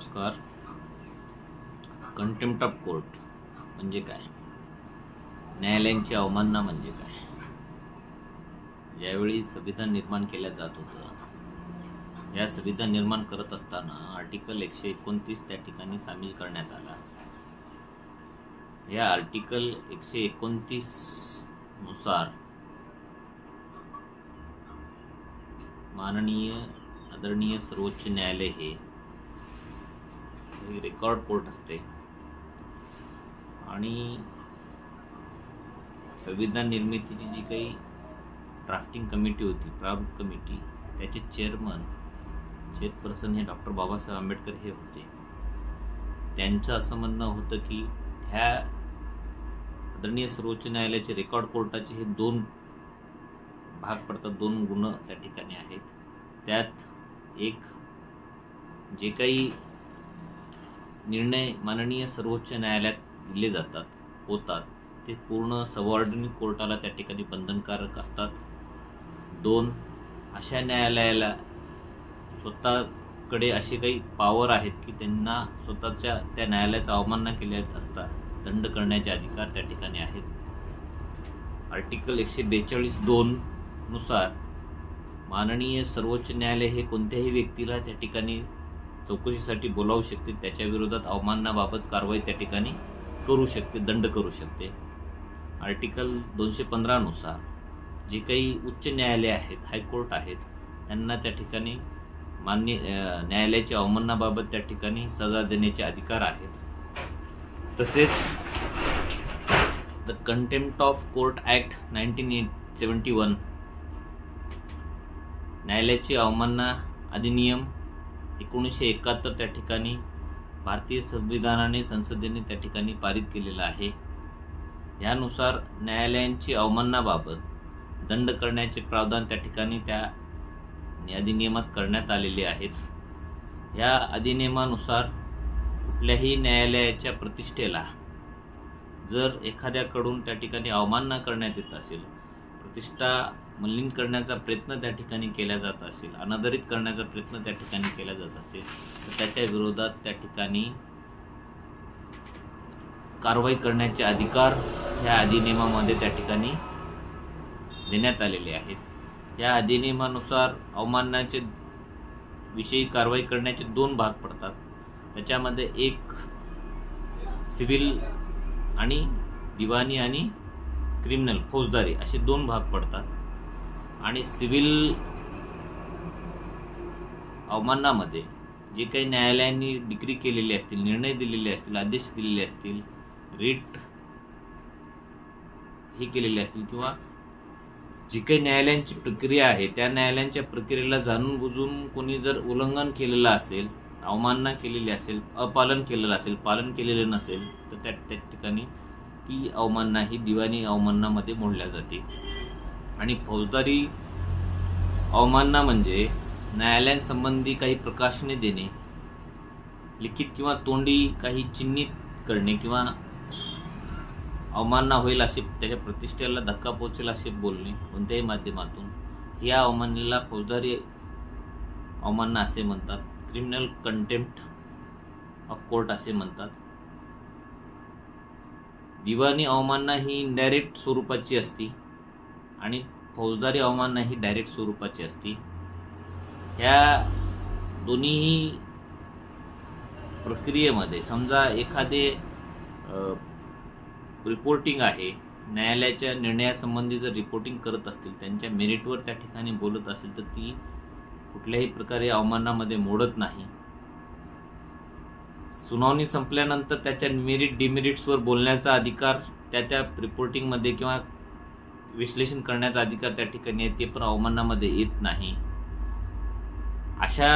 नमस्कार. Contempt of court म्हणजे काय? न्यायालयांची अवमानना म्हणजे काय? ज्यावेळी संविधान निर्माण केलं जात होतं, या संविधान निर्माण करत असताना आर्टिकल 129 त्या ठिकाणी सामील करण्यात आला. या आर्टिकल 129 नुसार माननीय आदरणीय सर्वोच्च न्यायालय हे रेकॉर्ड कोर्ट असते आणि संविधान निर्मितीची जी काही ड्राफ्टिंग कमिटी होती, प्रारूप कमिटी, त्याचे चेअरपर्सन हे डॉक्टर बाबासाहेब आंबेडकर हे होते. त्यांचं असं म्हणणं होतं की ह्या आदरणीय सर्वोच्च न्यायालयाचे रेकॉर्ड कोर्टाचे हे दोन भाग पडतात, दोन गुण त्या ठिकाणी आहेत. त्यात एक, जे काही निर्णय माननीय सर्वोच्च न्यायालयात दिले होतात ते पूर्ण सबऑर्डिनेट कोर्टाला त्या ठिकाणी बंधनकारक असतात. दोन, अशा न्यायालयाला स्वतःकडे असे काही पॉवर आहेत की त्यांना स्वतःच्या त्या न्यायालयाचा अवमानना केल्या असता दंड करण्याचे अधिकार त्या ठिकाणी आहेत. आर्टिकल 142(2) नुसार माननीय सर्वोच्च न्यायालय हे कोणत्याही व्यक्तीला त्या ठिकाणी चौकशीसाठी बोलावू शकते, त्याच्या विरोधात अवमाननाबाबत कारवाई त्या ठिकाणी करू शकते, दंड करू शकते. आर्टिकल 215 नुसार जे काही उच्च न्यायालय आहेत, हायकोर्ट आहेत, त्यांना त्या ठिकाणी मान्य न्यायालयाच्या अवमाननाबाबत त्या ठिकाणी सजा देण्याचे अधिकार आहेत. तसेच the contempt of court act 1971, न्यायालयाची अवमानना अधिनियम 1971 त्या ठिकाणी भारतीय संविधानाने संसदेने त्या ठिकाणी पारित केलेला आहे. यानुसार न्यायालयांची अवमाननाबाबत दंड करण्याचे प्रावधान त्या ठिकाणी त्या अधिनियमात करण्यात आलेले आहेत. या अधिनियमानुसार कुठल्याही न्यायालयाच्या प्रतिष्ठेला जर एखाद्याकडून त्या ठिकाणी अवमानना करण्यात येत असेल, प्रतिष्ठा मलिन करण्याचा प्रयत्न त्या ठिकाणी केला जात असेल, अनादरित करण्याचा प्रयत्न त्या ठिकाणी केला जात असेल, तर त्याच्या विरोधात त्या ठिकाणी कारवाई करण्याचे अधिकार ह्या अधिनियमामध्ये त्या ठिकाणी देण्यात आलेले आहेत. या अधिनियमानुसार अवमाननाचे विषयी कारवाई करण्याचे दोन भाग पडतात. त्याच्यामध्ये एक सिव्हिल आणि दिवाणी आणि क्रिमिनल फौजदारी असे दोन भाग पडतात. आणि सिव्हिल अवमाननामध्ये जे काही न्यायालयांनी डिक्री केलेले असतील, निर्णय दिलेले असतील, आदेश दिलेले असतील, रिट हे केलेले असतील, किंवा जी काही न्यायालयांची प्रक्रिया आहे त्या न्यायालयांच्या प्रक्रियेला जाणून बुजून कोणी जर उल्लंघन केलेलं असेल, अवमानना केलेली असेल, अपालन केलेलं असेल, पालन केलेलं नसेल, तर त्या ठिकाणी ती अवमानना ही दिवाणी अवमाननामध्ये मोडल्या जाते. आणि फौजदारी अवमानना म्हणजे न्यायालयांसंबंधी काही प्रकाशने देणे, लिखित किंवा तोंडी काही चिन्हित करणे, किंवा अवमानना होईल असे, त्याच्या प्रतिष्ठेला धक्का पोहोचेल असे बोलणे कोणत्याही माध्यमातून, या अवमाननेला फौजदारी अवमानना असे म्हणतात. क्रिमिनल कंटेम्प्ट ऑफ कोर्ट असे म्हणतात. दिवाणी अवमानना ही इनडायरेक्ट स्वरूपाची असते आणि फौजदारी अवमानना ही डायरेक्ट स्वरूपाची असते. ह्या दोन्ही प्रक्रियेमध्ये समजा एखादे रिपोर्टिंग आहे, न्यायालयाच्या निर्णयासंबंधी जर रिपोर्टिंग करत असतील, त्यांच्या मेरिटवर त्या ठिकाणी बोलत असेल, तर ती कुठल्याही प्रकारे अवमाननामध्ये मोडत नाही. सुनावणी संपल्यानंतर त्याच्या मेरिट डिमेरिट्सवर बोलण्याचा अधिकार त्या रिपोर्टिंगमध्ये किंवा विश्लेषण करण्याचा अधिकार त्या ठिकाणी आहे, ते पण अवमाननामध्ये येत नाही. अशा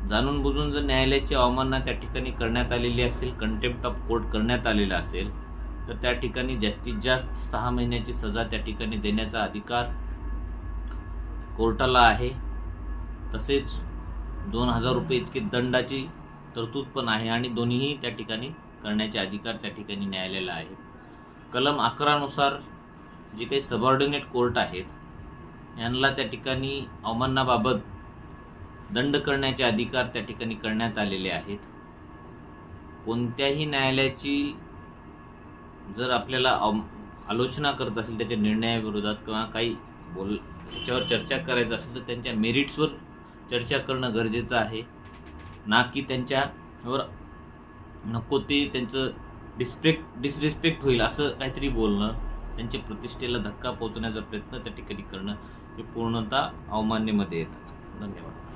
जाणून बुजून जर न्यायालयाची अवमानना त्या ठिकाणी करण्यात आलेली असेल, कंटेम्प्ट ऑफ कोर्ट करण्यात आलेला असेल, तर त्या ठिकाणी जास्तीत जास्त 6 महिन्याची सजा त्या ठिकाणी देण्याचा अधिकार कोर्टाला आहे. तसेच 2000 रुपये इतके दंडाची तरतूद पण आहे आणि दोन्हीही त्या ठिकाणी करण्याचे अधिकार त्या ठिकाणी न्यायालयाला आहेत. कलम 11 नुसार जे काही सबऑर्डिनेट कोर्ट आहेत यांना त्या ठिकाणी अवमाननाबाबत दंड करण्याचे अधिकार त्या ठिकाणी करण्यात आलेले आहेत. कोणत्याही न्यायालयाची जर आपल्याला आलोचना करत असेल त्याच्या निर्णयाविरोधात किंवा काही त्याच्यावर चर्चा करायचं असेल तर त्यांच्या मेरिट्सवर चर्चा करणं गरजेचं आहे, ना की त्यांच्यावर नको ते त्यांचं डिसरिस्पेक्ट होईल असं काहीतरी बोलणं, त्यांच्या प्रतिष्ठेला धक्का पोहोचण्याचा प्रयत्न त्या ठिकाणी करणं हे पूर्णतः अवमान्यमध्ये येतं. धन्यवाद.